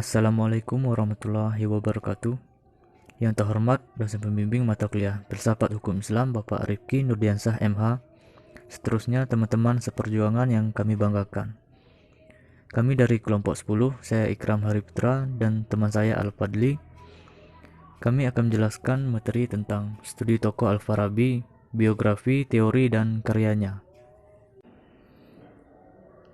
Assalamualaikum warahmatullahi wabarakatuh. Yang terhormat dosen pembimbing mata kuliah Filsafat Hukum Islam Bapak Rifki Nurdiansah MH. Seterusnya teman-teman seperjuangan yang kami banggakan. Kami dari kelompok 10, saya Ikram Hariputra dan teman saya Al-Fadli. Kami akan menjelaskan materi tentang studi tokoh Al-Farabi, biografi, teori, dan karyanya.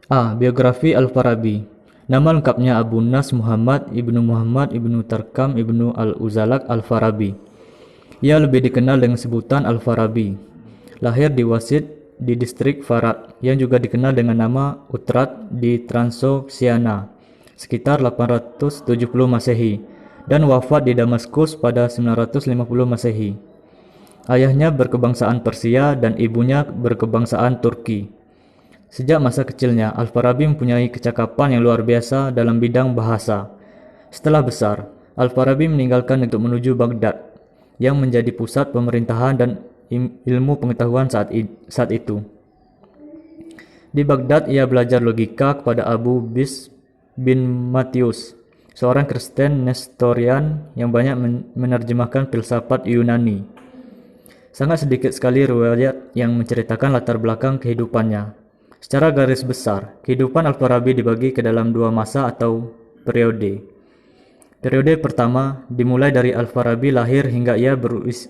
A. Biografi Al-Farabi. Nama lengkapnya Abu Nas Muhammad ibnu Tarkam ibnu Al-Uzalak Al-Farabi. Ia lebih dikenal dengan sebutan Al-Farabi. Lahir di Wasit di distrik Farad, yang juga dikenal dengan nama Utrat di Transoxiana, sekitar 870 Masehi, dan wafat di Damaskus pada 950 Masehi. Ayahnya berkebangsaan Persia dan ibunya berkebangsaan Turki. Sejak masa kecilnya, Al-Farabi mempunyai kecakapan yang luar biasa dalam bidang bahasa. Setelah besar, Al-Farabi meninggalkan untuk menuju Baghdad, yang menjadi pusat pemerintahan dan ilmu pengetahuan saat itu. Di Baghdad, ia belajar logika kepada Abu Bishr bin Matius, seorang Kristen Nestorian yang banyak menerjemahkan filsafat Yunani. Sangat sedikit sekali riwayat yang menceritakan latar belakang kehidupannya. Secara garis besar, kehidupan Al-Farabi dibagi ke dalam dua masa atau periode. Periode pertama dimulai dari Al-Farabi lahir hingga ia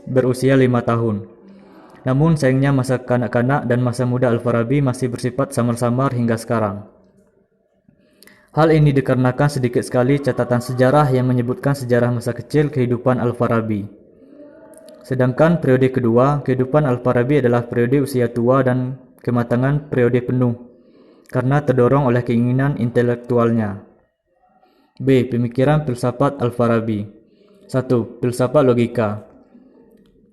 berusia 5 tahun. Namun sayangnya masa kanak-kanak dan masa muda Al-Farabi masih bersifat samar-samar hingga sekarang. Hal ini dikarenakan sedikit sekali catatan sejarah yang menyebutkan sejarah masa kecil kehidupan Al-Farabi. Sedangkan periode kedua, kehidupan Al-Farabi adalah periode usia tua dan kematangan periode penuh, karena terdorong oleh keinginan intelektualnya. B. Pemikiran filsafat Al-Farabi. 1. Filsafat logika.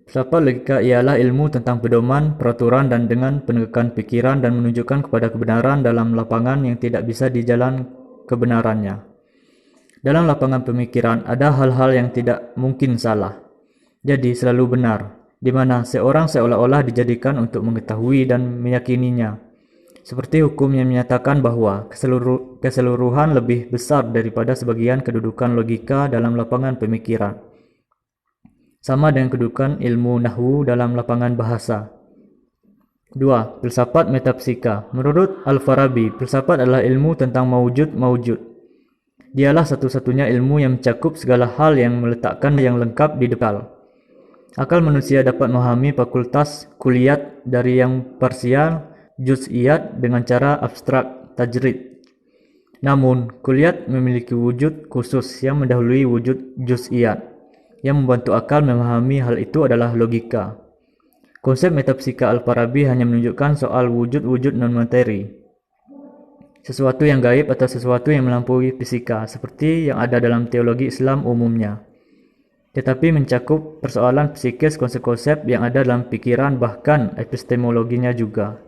Filsafat logika ialah ilmu tentang pedoman, peraturan, dan dengan penegakan pikiran dan menunjukkan kepada kebenaran dalam lapangan yang tidak bisa dijalan kebenarannya. Dalam lapangan pemikiran ada hal-hal yang tidak mungkin salah, jadi selalu benar, di mana seorang seolah-olah dijadikan untuk mengetahui dan meyakininya. Seperti hukum yang menyatakan bahwa keseluruhan lebih besar daripada sebagian kedudukan logika dalam lapangan pemikiran. Sama dengan kedudukan ilmu nahwu dalam lapangan bahasa. 2. Filsafat metafisika. Menurut Al-Farabi, filsafat adalah ilmu tentang maujud-maujud. Dialah satu-satunya ilmu yang mencakup segala hal yang meletakkan yang lengkap di depan. Akal manusia dapat memahami fakultas kulliyat dari yang parsial, juz'iyat dengan cara abstrak, tajrid. Namun, kulliyat memiliki wujud khusus yang mendahului wujud juz'iyat. Yang membantu akal memahami hal itu adalah logika. Konsep metafisika Al-Farabi hanya menunjukkan soal wujud-wujud non-materi, sesuatu yang gaib atau sesuatu yang melampaui fisika, seperti yang ada dalam teologi Islam umumnya. Tetapi mencakup persoalan psikis, konsep-konsep yang ada dalam pikiran, bahkan epistemologinya juga.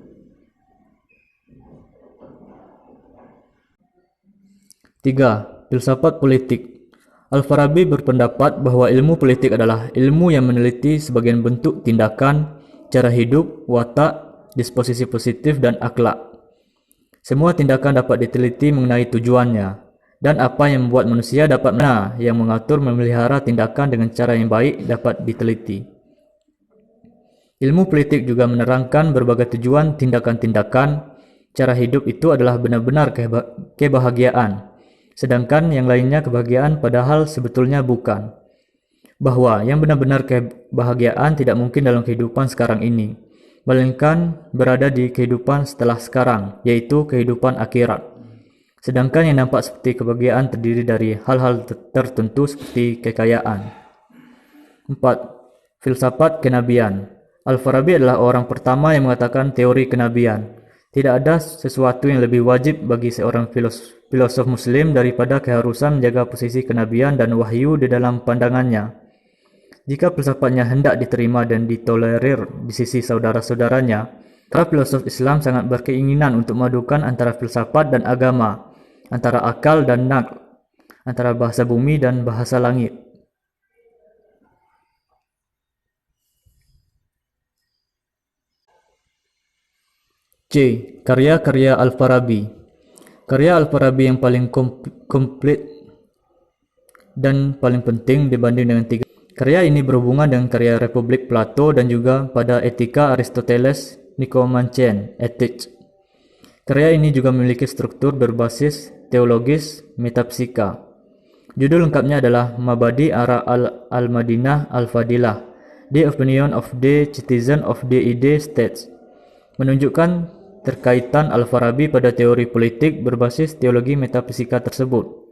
Tiga. Filsafat politik. Al-Farabi berpendapat bahwa ilmu politik adalah ilmu yang meneliti sebagian bentuk tindakan, cara hidup, watak, disposisi positif, dan akhlak. Semua tindakan dapat diteliti mengenai tujuannya, dan apa yang membuat manusia dapat yang mengatur memelihara tindakan dengan cara yang baik dapat diteliti. Ilmu politik juga menerangkan berbagai tujuan tindakan-tindakan. Cara hidup itu adalah benar-benar kebahagiaan, sedangkan yang lainnya kebahagiaan padahal sebetulnya bukan. Bahwa yang benar-benar kebahagiaan tidak mungkin dalam kehidupan sekarang ini, melainkan berada di kehidupan setelah sekarang, yaitu kehidupan akhirat. Sedangkan yang nampak seperti kebahagiaan terdiri dari hal-hal tertentu seperti kekayaan. 4. Filsafat kenabian. Al-Farabi adalah orang pertama yang mengatakan teori kenabian. Tidak ada sesuatu yang lebih wajib bagi seorang filosof muslim daripada keharusan menjaga posisi kenabian dan wahyu di dalam pandangannya. Jika filsafatnya hendak diterima dan ditolerir di sisi saudara-saudaranya, para filosof Islam sangat berkeinginan untuk memadukan antara filsafat dan agama, antara akal dan naql, antara bahasa bumi dan bahasa langit. C. Karya-karya Al-Farabi. Karya Al-Farabi yang paling komplit dan paling penting dibanding dengan 3. Karya ini berhubungan dengan karya Republik Plato dan juga pada Etika Aristoteles Nicomachean Ethics. Karya ini juga memiliki struktur berbasis teologis metafisika. Judul lengkapnya adalah Mabadi Ara al-Madinah al-Fadilah, The Opinion of the Citizen of the Ide States, menunjukkan terkaitan Al-Farabi pada teori politik berbasis teologi metafisika tersebut.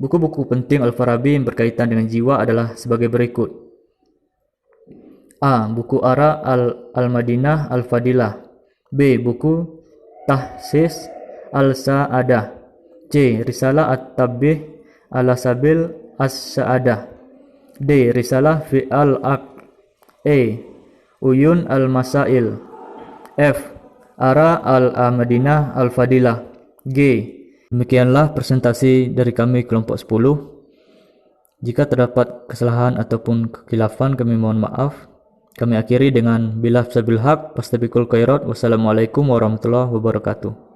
Buku-buku penting Al-Farabi yang berkaitan dengan jiwa adalah sebagai berikut. A. Buku Ara al-Madinah al-Fadilah. B. Buku Tahsis al-Sa'adah. C. Risalah at-Tabbih ala Sabil as-Sa'adah. D. Risalah fi al-Aql. E. Uyun al-Masail. F. Ara al-Madinah al-Fadilah. G. Demikianlah presentasi dari kami kelompok 10. Jika terdapat kesalahan ataupun kekhilafan, kami mohon maaf. Kami akhiri dengan bilaf sabil haq, fastabikul khairat. Wassalamualaikum warahmatullahi wabarakatuh.